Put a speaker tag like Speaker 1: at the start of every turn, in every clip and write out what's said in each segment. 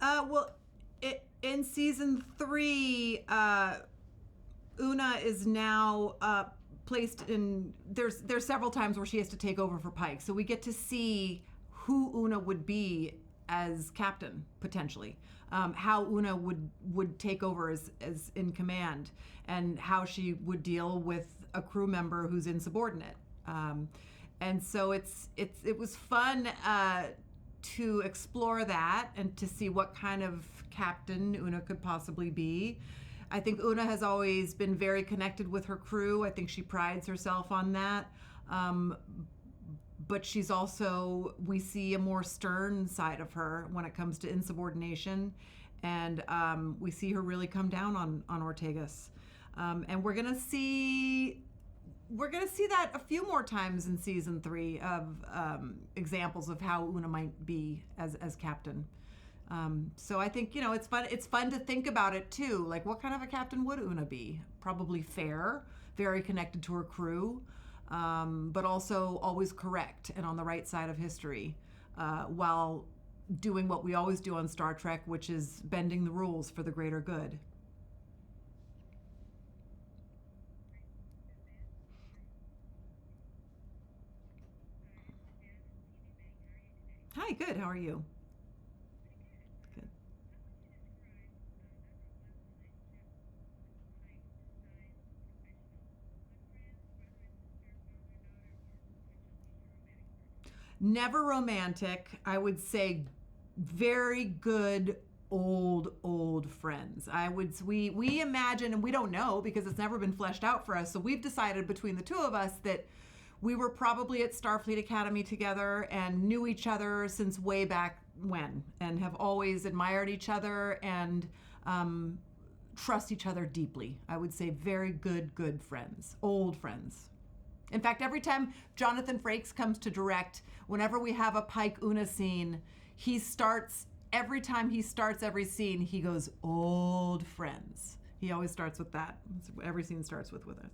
Speaker 1: Well, in season 3, Una is now placed in. There's several times where she has to take over for Pike, so we get to see who Una would be as captain potentially, how Una would take over as in command, and how she would deal with a crew member who's insubordinate. And so it was fun to explore that and to see what kind of captain Una could possibly be. I think Una has always been very connected with her crew. I think she prides herself on that. But she's also, we see a more stern side of her when it comes to insubordination. And we see her really come down on Ortegas. And we're gonna see that a few more times in season 3 of examples of how Una might be as captain. So I think, it's fun. It's fun to think about it too. Like, what kind of a captain would Una be? Probably fair, very connected to her crew, but also always correct and on the right side of history, while doing what we always do on Star Trek, which is bending the rules for the greater good. Hi, good. How are you? Good. Never romantic. I would say very good old friends. We imagine, and we don't know because it's never been fleshed out for us. So we've decided between the two of us that we were probably at Starfleet Academy together and knew each other since way back when, and have always admired each other and trust each other deeply. I would say very good friends, old friends. In fact, every time Jonathan Frakes comes to direct, whenever we have a Pike Una scene, every time he starts every scene, he goes, old friends. He always starts with that. Every scene starts with us.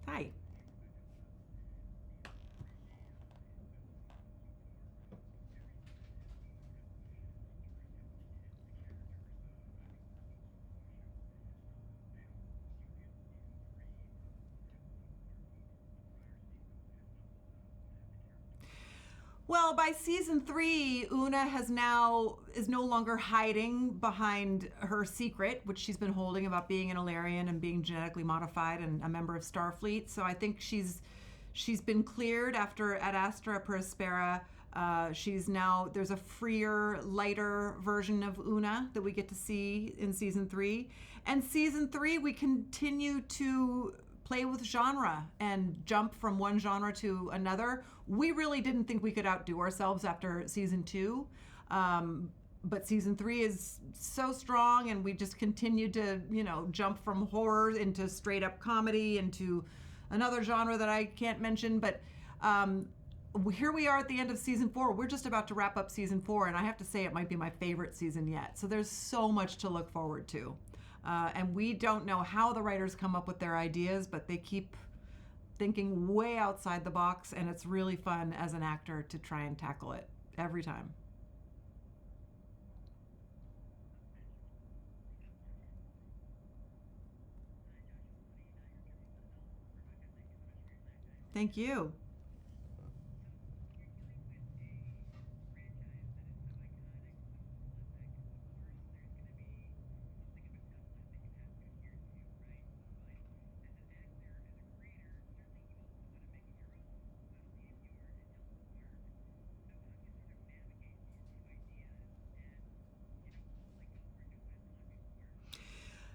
Speaker 1: Hi. Well, by season 3, Una is no longer hiding behind her secret, which she's been holding about being an Illyrian and being genetically modified and a member of Starfleet. So I think she's been cleared after Ad Astra per Aspera. There's a freer, lighter version of Una that we get to see in season 3. And season 3, we continue to play with genre and jump from one genre to another. We really didn't think we could outdo ourselves after season 2. But season 3 is so strong, and we just continue to, jump from horror into straight up comedy into another genre that I can't mention. But here we are at the end of season 4. We're just about to wrap up season 4, and I have to say it might be my favorite season yet. So there's so much to look forward to. And we don't know how the writers come up with their ideas, but they keep thinking way outside the box, and it's really fun as an actor to try and tackle it every time. Thank you.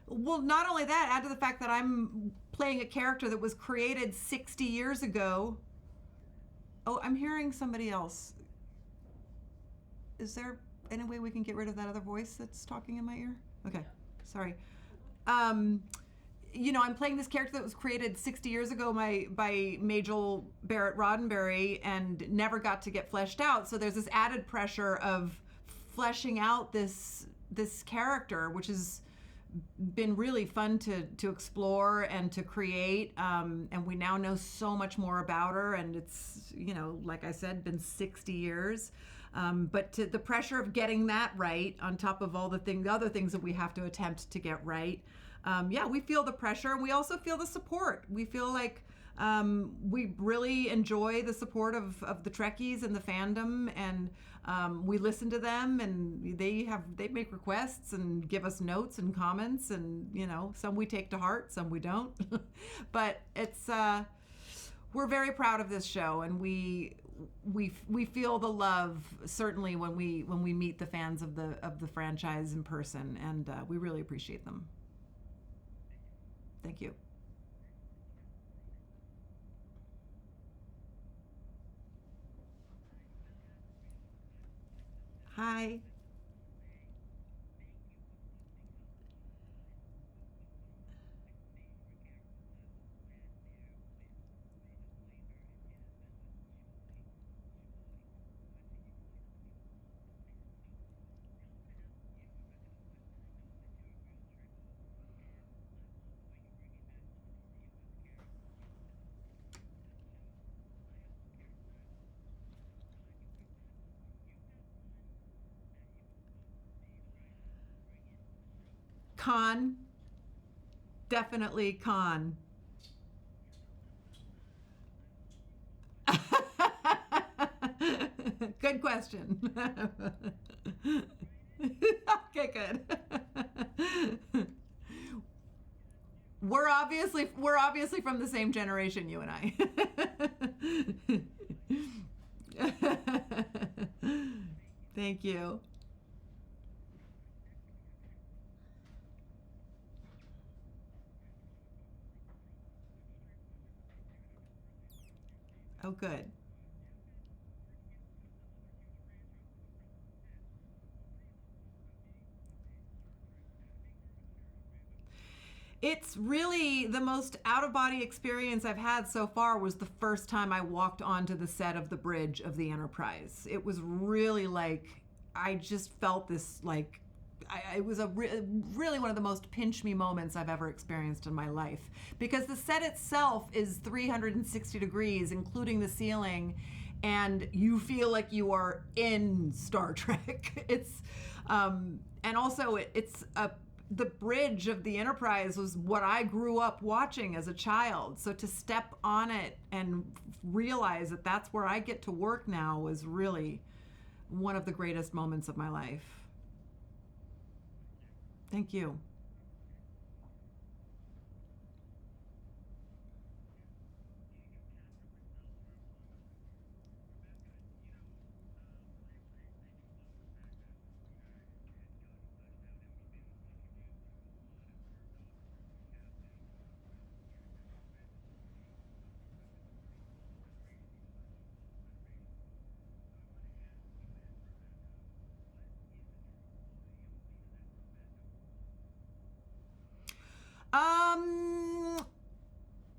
Speaker 1: Well, not only that, add to the fact that I'm playing a character that was created 60 years ago. Oh, I'm hearing somebody else. Is there any way we can get rid of that other voice that's talking in my ear? Okay, sorry. Um, I'm playing this character that was created 60 years ago by Majel Barrett Roddenberry and never got to get fleshed out. So there's this added pressure of fleshing out this character, which has been really fun to explore and to create. And we now know so much more about her. And it's, like I said, been 60 years. But the pressure of getting that right on top of all the other things that we have to attempt to get right. We feel the pressure, and we also feel the support. We feel like we really enjoy the support of the Trekkies and the fandom, and we listen to them, and they make requests and give us notes and comments, and some we take to heart, some we don't. But it's we're very proud of this show, and we feel the love certainly when we meet the fans of the franchise in person, and we really appreciate them. Thank you. Hi. Khan. Definitely Khan. Good question. Okay, good. We're obviously from the same generation, you and I. Thank you. Oh, good. It's really the most out-of-body experience I've had so far was the first time I walked onto the set of the bridge of the Enterprise. It was really like, I just felt this like, it was really one of the most pinch me moments I've ever experienced in my life, because the set itself is 360 degrees, including the ceiling, and you feel like you are in Star Trek. And also it's the bridge of the Enterprise was what I grew up watching as a child. So to step on it and realize that that's where I get to work now was really one of the greatest moments of my life. Thank you.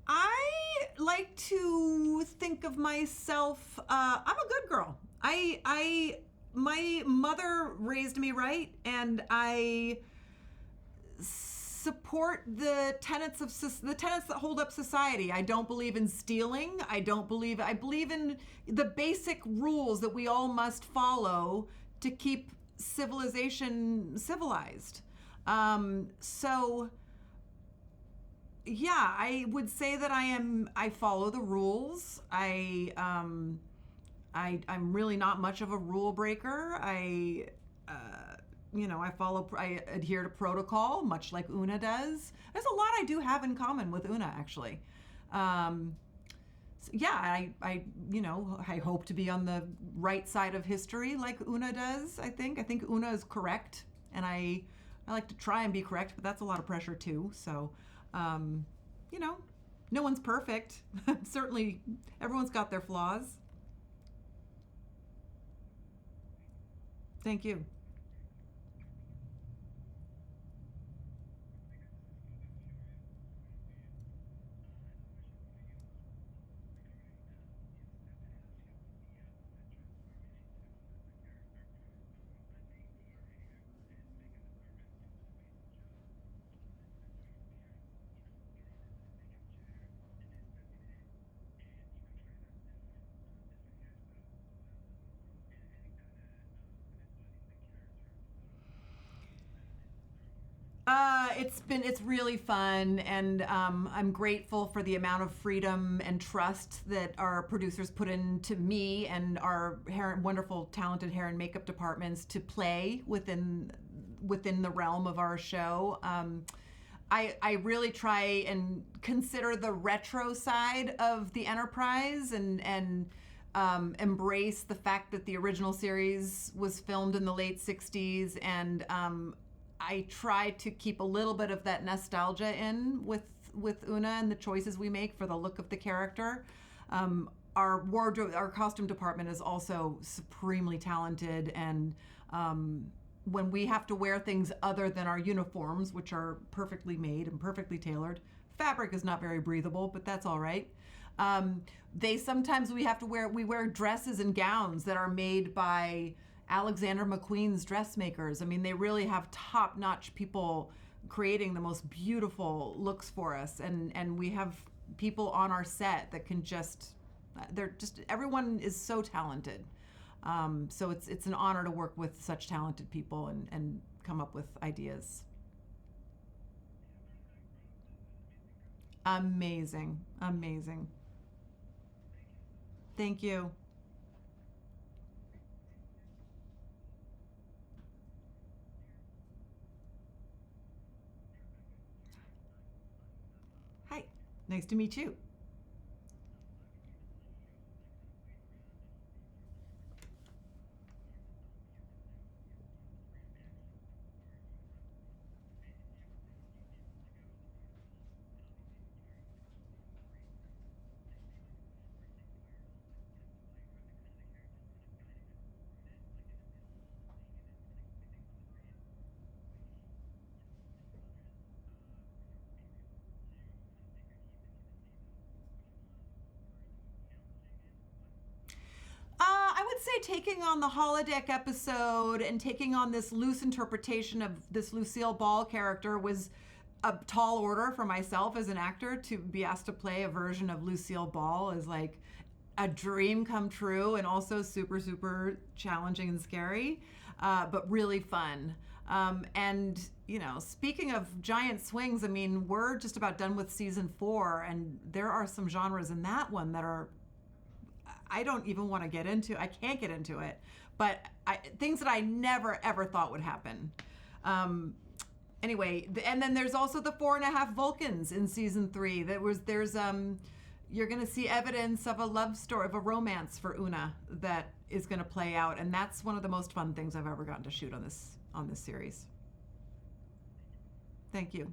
Speaker 1: I like to think of myself. I'm a good girl. My mother raised me right, and I support the tenets that hold up society. I don't believe in stealing. I believe in the basic rules that we all must follow to keep civilization civilized. So yeah, I would say that I follow the rules. I'm really not much of a rule breaker. I adhere to protocol, much like Una does. There's a lot I do have in common with Una, actually. So yeah, I hope to be on the right side of history like Una does. I think Una is correct, and I like to try and be correct, but that's a lot of pressure too. So, um, no one's perfect. Certainly, everyone's got their flaws. Thank you. It's really fun, and I'm grateful for the amount of freedom and trust that our producers put into me and our wonderful, talented hair and makeup departments to play within the realm of our show. I really try and consider the retro side of the Enterprise and embrace the fact that the original series was filmed in the late '60s, and I try to keep a little bit of that nostalgia in with Una and the choices we make for the look of the character. Our wardrobe, our costume department is also supremely talented, and when we have to wear things other than our uniforms, which are perfectly made and perfectly tailored, fabric is not very breathable, but that's all right. We wear dresses and gowns that are made by Alexander McQueen's dressmakers. I mean, they really have top-notch people creating the most beautiful looks for us, and we have people on our set that can everyone is so talented. So it's an honor to work with such talented people and come up with ideas. Amazing, amazing. Thank you. Hi, nice to meet you. I would say taking on the holodeck episode and taking on this loose interpretation of this Lucille Ball character was a tall order for myself as an actor. To be asked to play a version of Lucille Ball is like a dream come true, and also super, super challenging and scary, but really fun. And, speaking of giant swings, I mean, we're just about done with season 4, and there are some genres in that one that are I don't even want to get into. I can't get into it, but things that I never ever thought would happen. Anyway, and then there's also the 4.5 Vulcans in season 3. You're going to see evidence of a love story, of a romance for Una that is going to play out, and that's one of the most fun things I've ever gotten to shoot on this series. Thank you.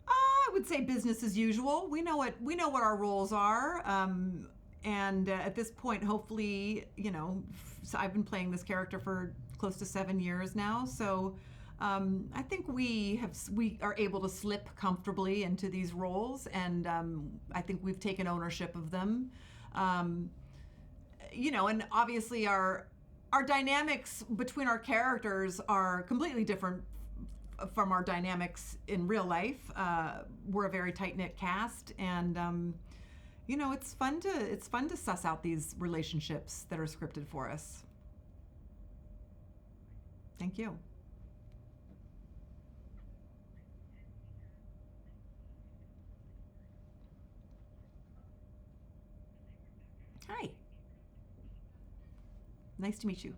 Speaker 1: I would say business as usual. We know what our roles are, and at this point, hopefully, so I've been playing this character for close to 7 years now. So I think we are able to slip comfortably into these roles, and I think we've taken ownership of them. Um, and obviously our dynamics between our characters are completely different from our dynamics in real life. We're a very tight knit cast, and it's fun to suss out these relationships that are scripted for us. Thank you. Hi, nice to meet you.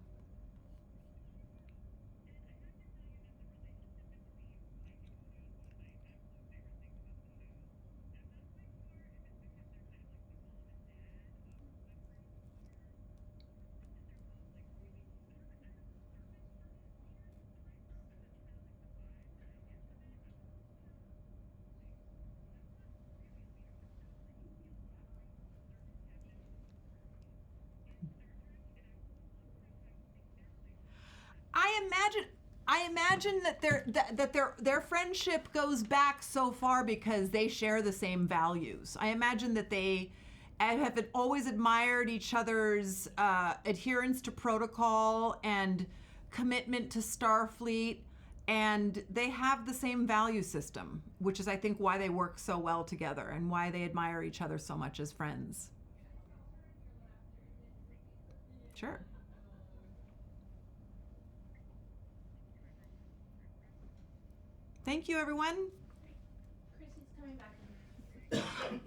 Speaker 1: I imagine I imagine that their friendship goes back so far because they share the same values. I imagine that they and have always admired each other's adherence to protocol and commitment to Starfleet. And they have the same value system, which is, I think, why they work so well together and why they admire each other so much as friends. Sure. Thank you, everyone.
Speaker 2: Chrissy's coming back.